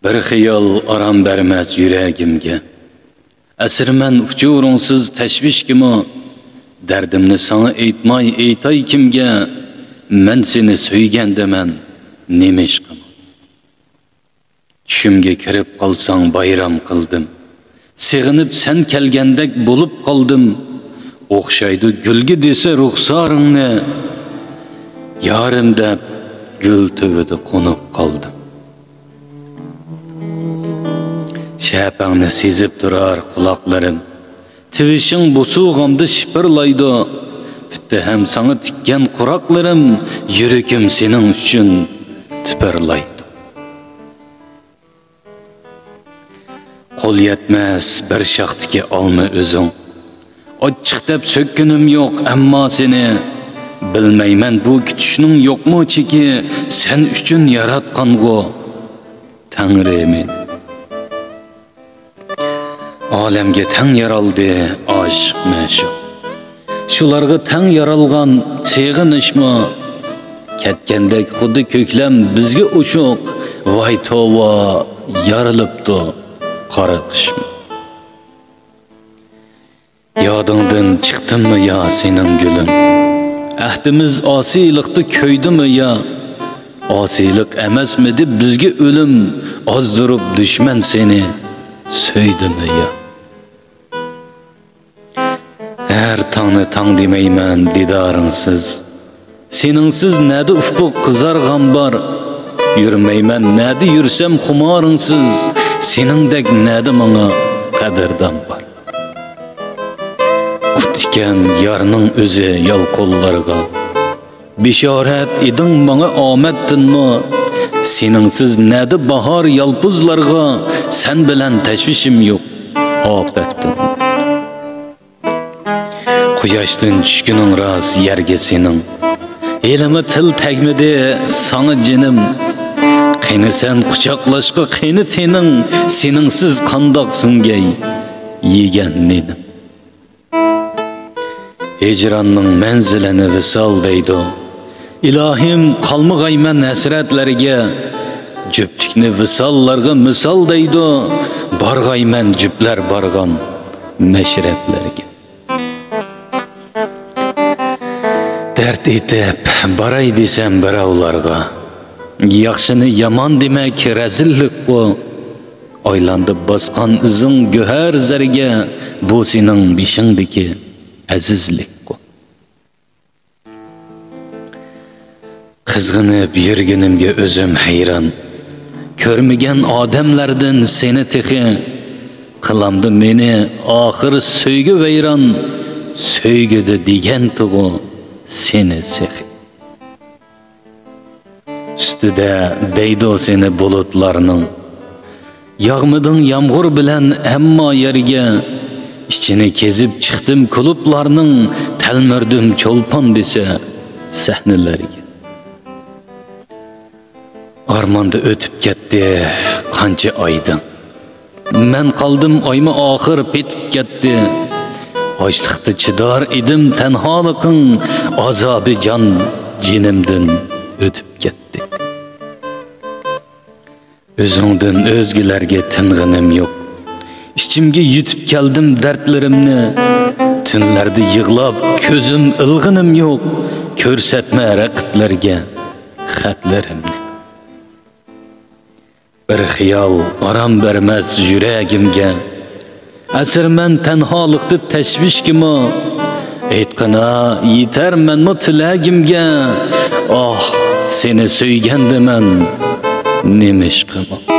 Bir xiyol aram bermez yüreğimge. Əsirmən uçurunsiz təşvişkimi, dərdimni sana eytmay eytay kimge, mən seni söygəndə mən nemişqim. Düşümge kirib qalsan bayram qıldım, sığınıb sen kelgendek bulup qaldım, oxşaydı gülgü dese ruxsarınne, yarım deb gül tövüdü qonup qaldım. Şəpəngni sezib durar kulaklarım, tivişin busuğamdı şıpırlaydı, bitti hem sana tikken kuraklarım, yürekim senin üçün tıpırlaydı. Qol yetmez bir şaxtiki alma özün, açıq deb sökkünüm yok amma seni, bilmeymen bu kütüşünün yok mu çeki, sen üçün yaratqanğo Tanrı Alemge tang yaraldı aşk meşuk. Şularga tang yaralgan çığınışma, ketgendek xuddi köklem bizge uçuq, vay tova yarılıptı qara qışma. Yadыңdan çıktın mı ya senin gülün? Ahdimiz asilikti köydü mü ya? Asilik emesmedi bizge ölüm, azdırıp düşmen seni söydü mü ya? Her tağını tağ demeymen didarınsız, seninsiz nədi ufuk kızarğan var, yürümeymen nədi yürsem xumarınsız, senindek nədi bana qadirdan var. Qut iken yarının özü yal kollarga, bişaret idin bana ameddin mi, seninsiz nədi bahar yalpuzlarga, sen bilen teşvişim yok, afettin. Quyoshdan tushguning raz yerga sening, elime til tegmidi sana jinim, qani sen quchoqlashqa qani tening, seningsiz qandoqsin gay yegan nenim. Hicranning manzilini visol deydi, ilohim qalmag'ayman hasratlarga, juftlikni visollarga misol deydi, borg'ayman juplar borgan mashrablarga. Dert etip baray desem birovlarga, yaxshini yomon demek rezillik bu, aylandı basqan izing go'har zarga, bu sening beshingdagi azizlik bu. Qizg'inib yurgunimga o'zim hayron, ko'rmagan odamlardan seni texi, qilamdi meni oxir söygü vayron, söygüdi degan tug'u seni sehi. Üstüde deydi o seni bulutlarının, yağmıdın yağmur bilen emma yerge, içini kezip çıktım kuluplarının, telmürdüm çolpan dese sahnelerge. Armanda ötüp gitti qancha aydan, men qaldım ayma ahir petip gitti. Açlıqda çidar idim tenhalıqın, azabı can cinimden ötüp gitti. Özüngden özgülerge ting'inim yok, İçimge yutib keldim dertlerimni, tünlerde yığlab közüm ilg'inim yok, ko'rsatma raqiblarga xatlarimni. Bir xiyol aram bermez yüreğimge, əsirmən tənhalıqdı təşvişkimi, eytqina yetermenmi tiləgimge, ah seni söygəndə mən nemişqimi.